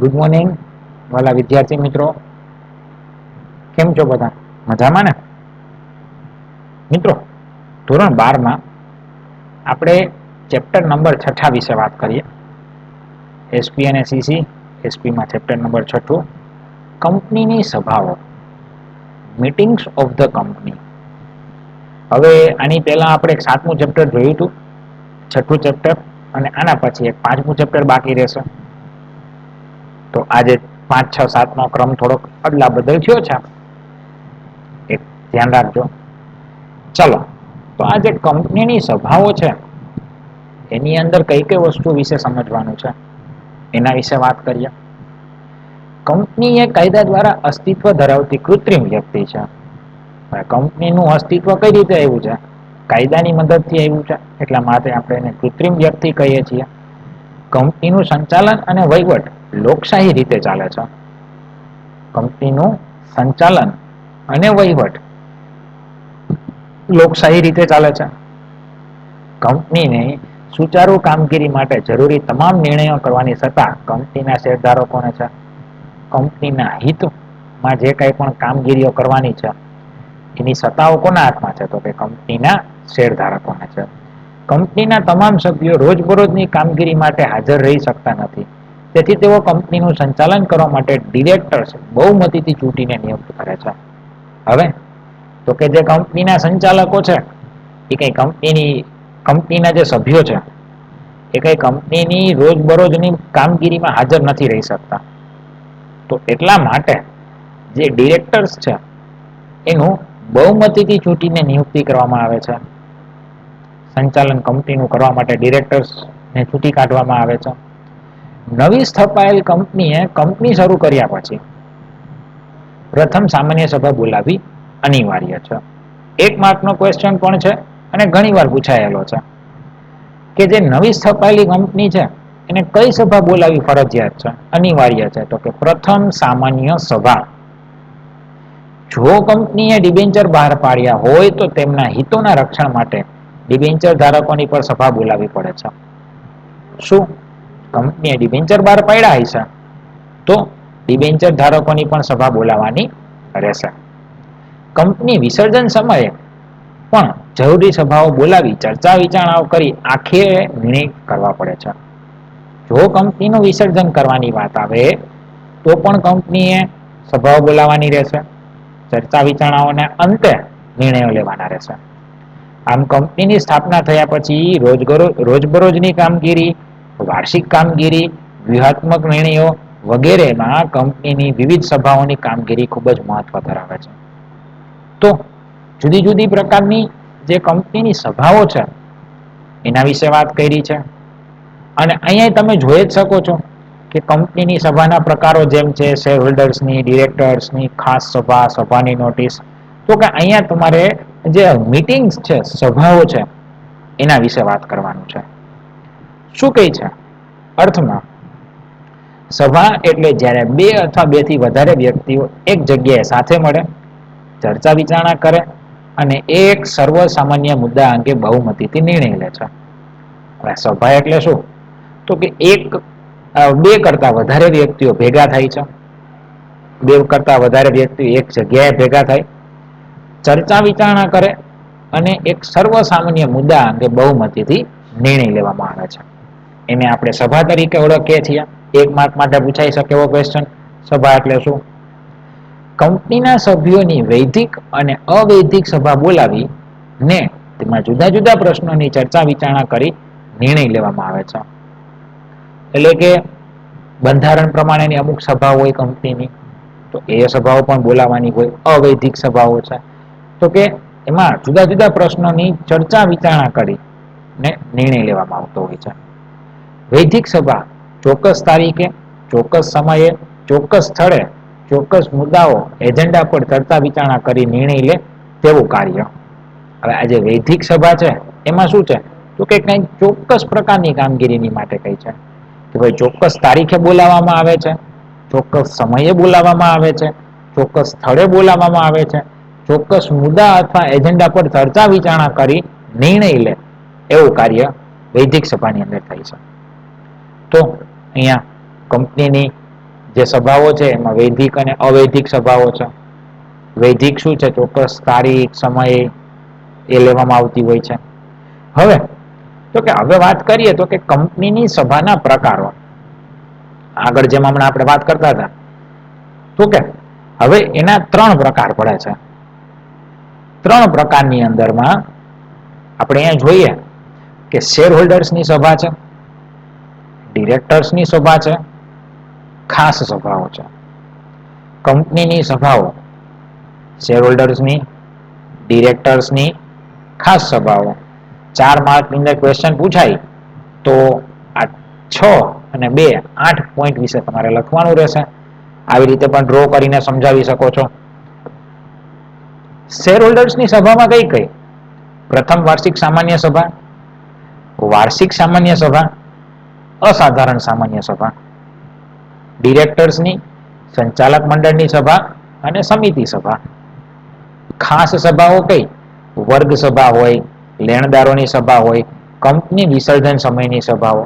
Good morning વાલા વિદ્યાર્થી મિત્રો, કેમ છો બધા? મજામાં ને? મિત્રો, ધોરણ 12માં આપણે ચેપ્ટર નંબર 6 વિશે વાત કરીએ. એસપી અને સીસી. એસપીમાં ચેપ્ટર નંબર 6, કંપનીની સભાઓ, મીટિંગ્સ ઓફ ધ કંપની. હવે આની પહેલા આપણે એક 7મું ચેપ્ટર જોયું હતું, 6થું ચેપ્ટર, અને આના પછી એક 5મું ચેપ્ટર બાકી રહેશે. તો આજે 5, 6, 7નો ક્રમ થોડોક અદલા બદલ થયો છે, એક ધ્યાન રાખજો. ચલો, તો આ જે કંપનીની સભાઓ છે એની અંદર કઈ કઈ વસ્તુ વિશે સમજવાનું છે એના વિશે વાત કરીએ. કંપની એ કાયદા દ્વારા અસ્તિત્વ ધરાવતી કૃત્રિમ વ્યક્તિ છે. કંપનીનું અસ્તિત્વ કઈ રીતે આવ્યું છે? કાયદાની મદદથી આવ્યું છે, એટલા માટે આપણે એને કૃત્રિમ વ્યક્તિ કહીએ છીએ. કંપનીનું સંચાલન અને વહીવટ લોકશાહી રીતે ચાલે છે. કંપનીનું સંચાલન અને વહીવટ લોકશાહી રીતે ચાલે છે. કંપનીને સુચારુ કામગીરી માટે જરૂરી તમામ નિર્ણયો કરવાની સત્તા કંપનીના શેરધારકોને છે. કંપનીના હિતમાં જે કંઈ પણ કામગીરીઓ કરવાની છે એની સત્તાઓ કોના હાથમાં છે? તો કે કંપનીના શેરધારકોને છે. કંપનીના તમામ સભ્યો રોજબરોજની કામગીરી માટે હાજર રહી શકતા નથી. તેથી તેઓ કંપનીનું સંચાલન કરવા માટે ડિરેક્ટર્સ બહુમતીથી ચૂંટીને નિયુક્ત કરે છે. હવે તો કે જે કંપનીના સંચાલકો છે એ કઈ કંપનીના જે સભ્યો છે એ કઈ કંપનીની રોજબરોજની કામગીરીમાં હાજર નથી રહી શકતા. તો એટલા માટે જે ડિરેક્ટર્સ છે એનું બહુમતીથી ચૂંટીને નિયુક્તિ કરવામાં આવે છે. સંચાલન કંપનીનું કરવા માટે ડિરેક્ટર્સને ચૂંટી કાઢવામાં આવે છે. નવી સ્થપાયેલ કંપનીએ કંપની શરૂ કર્યા પછી પ્રથમ સામાન્ય સભા બોલાવી અનિવાર્ય છે. 1 માર્કનો ક્વેશ્ચન પણ છે અને ઘણી વાર પૂછાયેલો છે કે જે નવી સ્થપાયેલી કંપની છે એને કઈ સભા બોલાવી ફરજિયાત છે, અનિવાર્ય છે? તો કે પ્રથમ સામાન્ય સભા. જો કંપનીએ ડિબેન્ચર બહાર પાડ્યા હોય તો તેમના હિતોના રક્ષણ માટે ડિબેન્ચર ધારકોની પર સભા બોલાવવી પડે છે. શું કંપનીએ ડિબેન્ચર બહાર પાડ્યા હશે તો ડિબેન્ચર ધારકોની પણ સભા બોલાવવાની રહેશે. કંપની વિસર્જન સમયે પણ જરૂરી સભાઓ બોલાવી ચર્ચા વિચારણાઓ કરી આખે નિર્ણય કરવા પડે છે. જો કંપનીનું વિસર્જન કરવાની વાત આવે તો પણ કંપનીએ સભાઓ બોલાવવાની રહેશે. ચર્ચા વિચારણાઓને અંતે નિર્ણયો લેવાના રહેશે. આમ કંપનીની સ્થાપના થયા પછી રોજબરોજની કામગીરી, વાર્ષિક કામગીરી, વ્યૂહાત્મક નિર્ણયો વગેરેમાં કંપનીની વિવિધ સભાઓની કામગીરી ખૂબ જ મહત્વ ધરાવે છે. તો જુદી જુદી પ્રકારની જે કંપનીની સભાઓ છે એના વિશે વાત કરી છે. અને અહીંયા તમે જોઈ જ શકો છો કે કંપનીની સભાના પ્રકારો જેમ છે શેર હોલ્ડર્સની, ડિરેક્ટર્સની, ખાસ સભા, સભાની નોટિસ. તો કે અહીંયા તમારે જે મીટિંગ્સ છે, સભાઓ છે, એના વિશે વાત કરવાનું છે. શું કઈ છે અર્થમાં? સભા એટલે જ્યારે 2 અથવા 2 થી વધારે વ્યક્તિઓ એક જગ્યાએ સાથે મળે, ચર્ચા વિચારણા કરે અને એક સર્વ સામાન્ય મુદ્દા અંગે બહુમતીથી નિર્ણય લે છે. હવે સભા એટલે શું? તો કે 2 કરતા વધારે વ્યક્તિઓ ભેગા થાય છે. 2 કરતા વધારે વ્યક્તિઓ એક જગ્યાએ ભેગા થાય, ચર્ચા વિચારણા કરે અને એક સર્વ સામાન્ય મુદ્દા અંગે બહુમતીથી નિર્ણય લેવામાં આવે છે. એને આપણે સભા તરીકે ઓળખીએ છીએ. 1 માર્ક માટે પૂછાઈ શકે એવો ક્વેશ્ચન. સભા એટલે શું? કંપનીના સભ્યોની વૈધિક અને અવૈધિક સભા બોલાવી ને તેમાં જુદા જુદા પ્રશ્નોની ચર્ચા વિચારણા કરી નિર્ણય લેવામાં આવે છે. એટલે કે બંધારણ પ્રમાણેની અમુક સભા હોય કંપનીની, તો એ સભાઓ પણ બોલાવાની હોય. અવૈધિક સભાઓ છે તો કે એમાં જુદા જુદા પ્રશ્નોની ચર્ચા વિચારણા કરી ને નિર્ણય લેવામાં આવતો હોય છે. વૈધિક સભા ચોક્કસ તારીખે, ચોક્કસ સમયે, ચોક્કસ સ્થળે, ચોક્કસ મુદ્દાઓ એજન્ડા પર ચર્ચા વિચારણા કરી નિર્ણય લે તેવું કાર્ય. હવે આ જે વૈધિક સભા છે એમાં શું છે? તો કે કંઈક ચોક્કસ પ્રકારની કામગીરીની માટે કઈ છે કે ભાઈ ચોક્કસ તારીખે બોલાવવામાં આવે છે, ચોક્કસ સમયે બોલાવવામાં આવે છે, ચોક્કસ સ્થળે બોલાવવામાં આવે છે, ચોક્કસ મુદ્દા અથવા એજન્ડા પર ચર્ચા વિચારણા કરી નિર્ણય લે એવું કાર્ય વૈધિક સભાની અંદર થાય છે. તો અહીંયા કંપનીની જે સભાઓ છે એમાં વૈધિક અને અવૈધિક સભાઓ છે. વૈધિક શું છે? ચોક્કસ તારીખ સમય એ લેવામાં આવતી હોય છે. હવે તો કે હવે વાત કરીએ તો કે કંપનીની સભાના પ્રકારો. આગળ જેમ હમણાં આપણે વાત કરતા હતા તો કે હવે એના 3 પ્રકાર પડે છે. 3 પ્રકારની અંદરમાં આપણે અહીંયા જોઈએ કે શેર હોલ્ડર્સની સભા છે, ડિરેક્ટર્સની સભા છે, ખાસ સભાઓ છે. કંપનીની સભાઓ શેર હોલ્ડર્સની, ડિરેક્ટર્સની, ખાસ સભાઓ. 4 માર્કની અંદર ક્વેશ્ચન પૂછાય તો આ 6 અને 2 8 પોઈન્ટ વિશે તમારે લખવાનું રહેશે. આવી રીતે પણ ડ્રો કરીને સમજાવી શકો છો. શેર હોલ્ડર્સની સભામાં કઈ કઈ? પ્રથમ વાર્ષિક સામાન્ય સભા, વાર્ષિક સામાન્ય સભા, અસાધારણ સામાન્ય સભા, ડિરેક્ટર્સની, સંચાલક મંડળની સભા અને સમિતિ સભા. ખાસ સભાઓ કઈ? વર્ગ સભા હોય, લેણદારોની સભા હોય, કંપની વિસર્જન સમયની સભાઓ.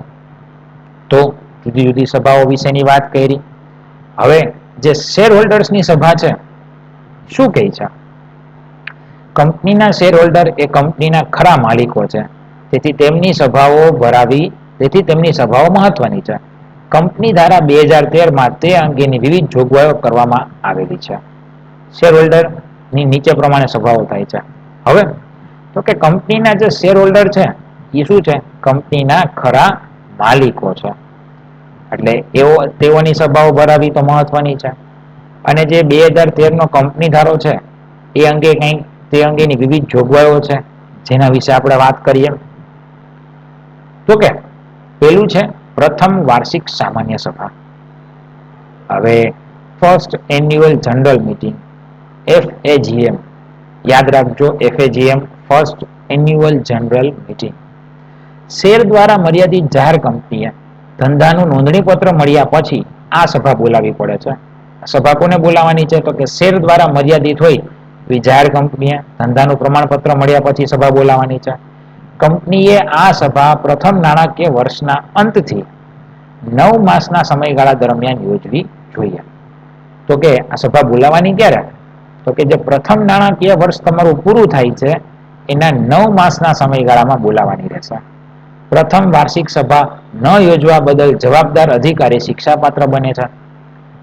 તો જુદી જુદી સભાઓ વિશેની વાત કરી. હવે જે શેર હોલ્ડર્સની સભા છે શું કહે છે? કંપનીના શેર હોલ્ડર એ કંપનીના ખરા માલિકો છે. તેથી તેમની સભાઓ મહત્વની છે. કંપની ધારા 2013 માં તે અંગેની વિવિધ જોગવાઈઓ કરવામાં આવેલી છે. શેર હોલ્ડર ની નીચે પ્રમાણે સભાઓ થાય છે. હવે તો કે કંપનીના જે શેર હોલ્ડર છે એ શું છે? કંપનીના ખરા માલિકો છે. એટલે તેઓની સભાઓ ભરાવી તો મહત્વની છે. અને જે 2013 નો કંપની ધારો છે એ અંગે કંઈક તે અંગેની વિવિધ જોગવાઈઓ છે જેના વિશે આપણે વાત કરીએ. તો કે પેલું છે પ્રથમ વાર્ષિક સામાન્ય સભા. હવે first annual general meeting, FAGM. યાદ રાખજો, FAGM first annual general meeting. Share દ્વારા મર્યાદિત જાહેર કંપનીએ ધંધાનું નોંધણી પત્ર મળ્યા પછી આ સભા બોલાવી પડે છે. સભા કોને બોલાવવાની છે? તો કે શેર દ્વારા મર્યાદિત હોય જાહેર કંપનીએ ધંધાનું પ્રમાણપત્ર મળ્યા પછી સભા બોલાવવાની છે. કંપનીએ આ સભા પ્રથમ નાણાકીય વર્ષના અંતથી 9 માસના સમયગાળા દરમિયાન યોજવી જોઈએ. તો કે આ સભા બોલાવવાની ક્યારે? તો કે જે પ્રથમ નાણાકીય વર્ષ તમારું પૂરું થાય છે એના 9 માસના સમયગાળામાં બોલાવવાની રહેશે. પ્રથમ વાર્ષિક સભા ન યોજવા બદલ જવાબદાર અધિકારી શિક્ષાપાત્ર બને છે.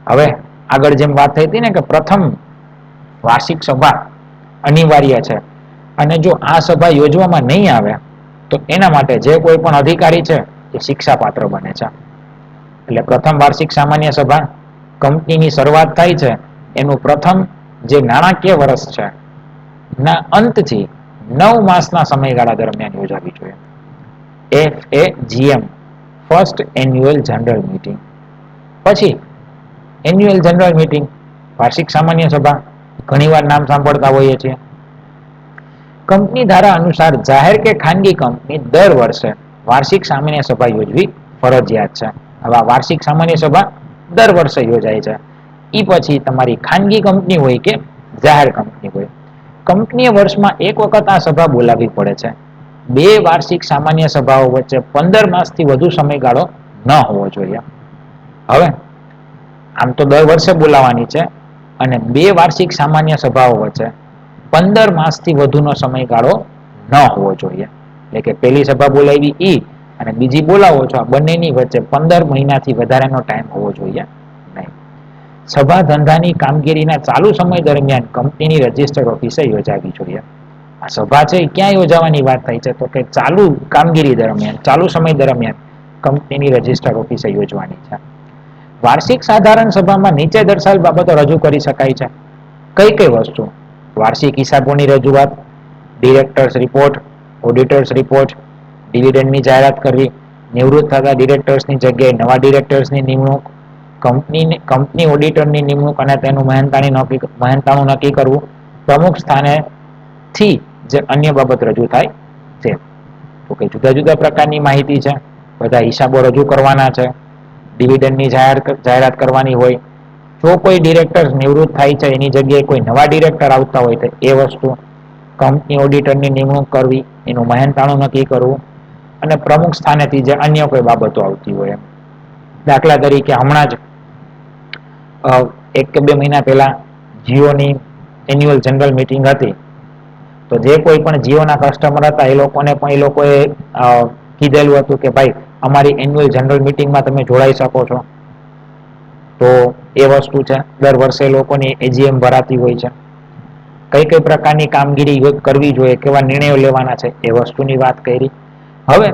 હવે આગળ જેમ વાત થઈ હતી ને કે પ્રથમ વાર્ષિક સભા અનિવાર્ય છે અને જો આ સભા યોજવામાં નહીં આવે તો એના માટે જે કોઈ પણ અધિકારી છે એ શિક્ષાપાત્ર બને છે. એટલે પ્રથમ વાર્ષિક સામાન્ય સભા કંપનીની શરૂઆત થાય છે એનું પ્રથમ જે નાણાકીય વર્ષ છે ના અંતથી 9 માસના સમયગાળા દરમિયાન યોજાવી જોઈએ. FAGM first annual general meeting. પછી એન્યુઅલ જનરલ મીટિંગ, વાર્ષિક સામાન્ય સભા ઘણીવાર નામ સાંભળતા હોઈએ છીએ. કંપની ધારા અનુસાર જાહેર કે ખાનગી કંપની દર વર્ષે વાર્ષિક સામાન્ય સભા યોજવી ફરજિયાત છે. હવે વાર્ષિક સામાન્ય સભા દર વર્ષે યોજાય છે. એ પછી તમારી ખાનગી કંપની હોય કે જાહેર કંપની હોય, કંપનીએ વર્ષમાં એક વખત આ સભા બોલાવવી પડે છે. 2 વાર્ષિક સામાન્ય સભાઓ વચ્ચે 15 માસથી વધુ સમયગાળો ન હોવો જોઈએ. હવે આમ તો દર વર્ષે બોલાવવાની છે અને 2 વાર્ષિક સામાન્ય સભાઓ વચ્ચે 15 માસથી વધુનો સમયગાળો ન હોવો જોઈએ. એટલે કે પહેલી સભા બોલાવી ઈ અને બીજી બોલાવો છો, આ બંનેની વચ્ચે 15 મહિનાથી વધારેનો ટાઈમ હોવો જોઈએ નહીં. સભા ધંધાની કામગીરીના ચાલુ સમય દરમિયાન કંપનીની રજિસ્ટર્ડ ઓફિસે યોજાવી જોઈએ. આ સભા છે ક્યાં યોજાવાની વાત થઈ છે? તો કે ચાલુ કામગીરી દરમિયાન, ચાલુ સમય દરમિયાન કંપનીની રજિસ્ટર્ડ ઓફિસે યોજવાની છે. વાર્ષિક સાધારણ સભામાં નીચે દર્શાવેલ બાબતો રજૂ કરી શકાય છે. કઈ કઈ વસ્તુ? વાર્ષિક હિસાબોની રજૂઆત, ડિરેક્ટર્સ રિપોર્ટ, ઓડિટર્સ રિપોર્ટ, ડિવિડન્ડની જાહેરાત કરવી, નિવૃત્ત થતા ડિરેક્ટર્સની જગ્યાએ નવા ડિરેક્ટર્સની નિમણૂક, કંપની ઓડિટરની નિમણૂક અને તેનું મહેનતાણું નક્કી કરવું, પ્રમુખ સ્થાનેથી જે અન્ય બાબત રજૂ થાય છે. તો કે જુદા જુદા પ્રકારની માહિતી છે, બધા હિસાબો રજૂ કરવાના છે, ડિવિડન્ડની જાહેરાત કરવાની હોય, જો કોઈ ડિરેક્ટર નિવૃત્ત થાય છે એની જગ્યાએ કોઈ નવા ડિરેક્ટર આવતા હોય તો એ વસ્તુ, કંપની ઓડિટરની નિમણૂક કરવી, એનું મહેનતાણું નક્કી કરવું અને પ્રમુખ સ્થાનેથી જે અન્ય કોઈ બાબતો આવતી હોય. દાખલા તરીકે હમણાં જ એક કે બે મહિના પહેલા જીઓની એન્યુઅલ જનરલ મીટિંગ હતી. તો જે કોઈ પણ જીઓના કસ્ટમર હતા એ લોકોએ કીધેલું હતું કે ભાઈ અમારી એન્યુઅલ જનરલ મીટિંગમાં તમે જોડાઈ શકો છો. તો એ વસ્તુ છે, દર વર્ષે લોકોની એજીએમ ભરાતી હોય છે. કઈ કઈ પ્રકારની કામગીરી કરવી જોઈએ, કેવા નિર્ણયો લેવાના છે, એ વસ્તુની વાત કરી. હવે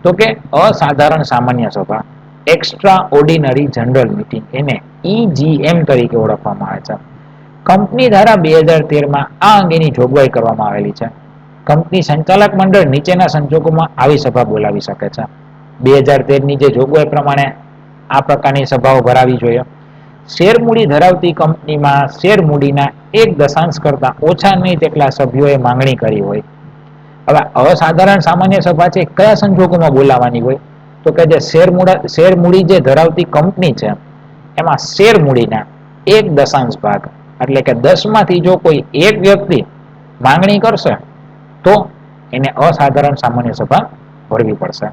તો કે અસાધારણ સામાન્ય સભા, એક્સ્ટ્રા ઓર્ડિનરી જનરલ મીટિંગ, એને EGM તરીકે ઓળખવામાં આવે છે. કંપની ધારા 2013 માં આ અંગેની જોગવાઈ કરવામાં આવેલી છે. કંપની સંચાલક મંડળ નીચેના સંજોગોમાં આવી સભા બોલાવી શકે છે. 2013 ની જે જોગવાઈ પ્રમાણે આ પ્રકારની સભાઓ ભરાવી જોઈએ. શેર મૂડી ધરાવતી કંપનીમાં શેર મૂડીના 1 કરતા ઓછા નહીં તેટલા સભ્યોએ માંગણી કરી હોય. હવે અસાધારણ સામાન્ય સભા છે, કયા સંજોગોમાં બોલાવાની હોય? તો કે જે શેર મૂડી જે ધરાવતી કંપની છે, એમાં શેર મૂડીના 1 એટલે કે 10 માંથી જો કોઈ એક વ્યક્તિ માંગણી કરશે તો એને અસાધારણ સામાન્ય સભા ભરવી પડશે.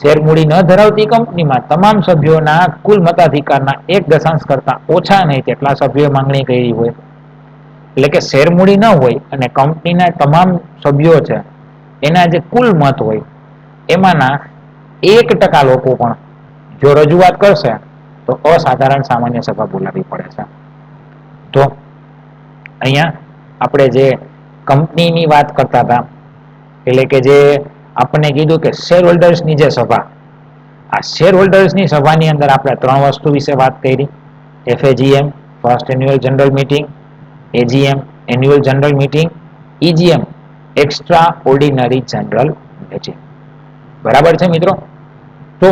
શેર મૂડી ન ધરાવતી કંપનીમાં તમામ સભ્યોના કુલ મતાધિકારના 1 કરતા ઓછા નહીં તેટલા સભ્યોએ માંગણી કરી હોય. એટલે કે શેર મૂડી ન હોય અને કંપનીના તમામ સભ્યો છે, એના જે કુલ મત હોય એમાંના 1% લોકો પણ જો રજૂઆત કરશે તો અસાધારણ સામાન્ય સભા બોલાવી પડે છે. તો અહીંયા આપણે જે કંપનીની વાત કરતા હતા, એટલે કે જે આપણને કીધું કે શેર હોલ્ડર્સની જે સભા, આ શેર હોલ્ડર્સની સભાની અંદર આપણે 3 વસ્તુ વિશે વાત કરી. FAGM, first annual general meeting; AGM, annual general meeting; EGM, extra ordinary general meeting. બરાબર છે મિત્રો? તો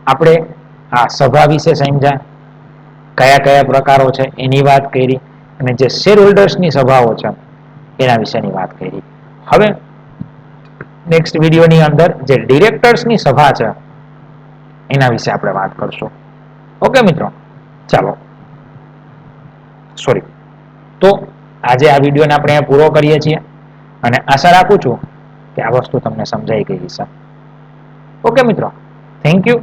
આપણે આ સભા વિશે સમજ્યા, કયા કયા પ્રકારો છે એની વાત કરી, અને જે શેર હોલ્ડર્સની સભાઓ છે એના વિશેની વાત કરી. હવે નેક્સ્ટ વિડીયોની અંદર જે ડિરેક્ટર્સની સભા છે એના વિશે આપણે વાત કરશું. ઓકે મિત્રો, ચાલો. સોરી. તો આજે આ વિડીયોને આપણે પૂરો કરીએ છીએ, અને આશા રાખું છું કે આ વસ્તુ તમને સમજાઈ ગઈ હશે. ઓકે મિત્રો, થેન્ક યુ.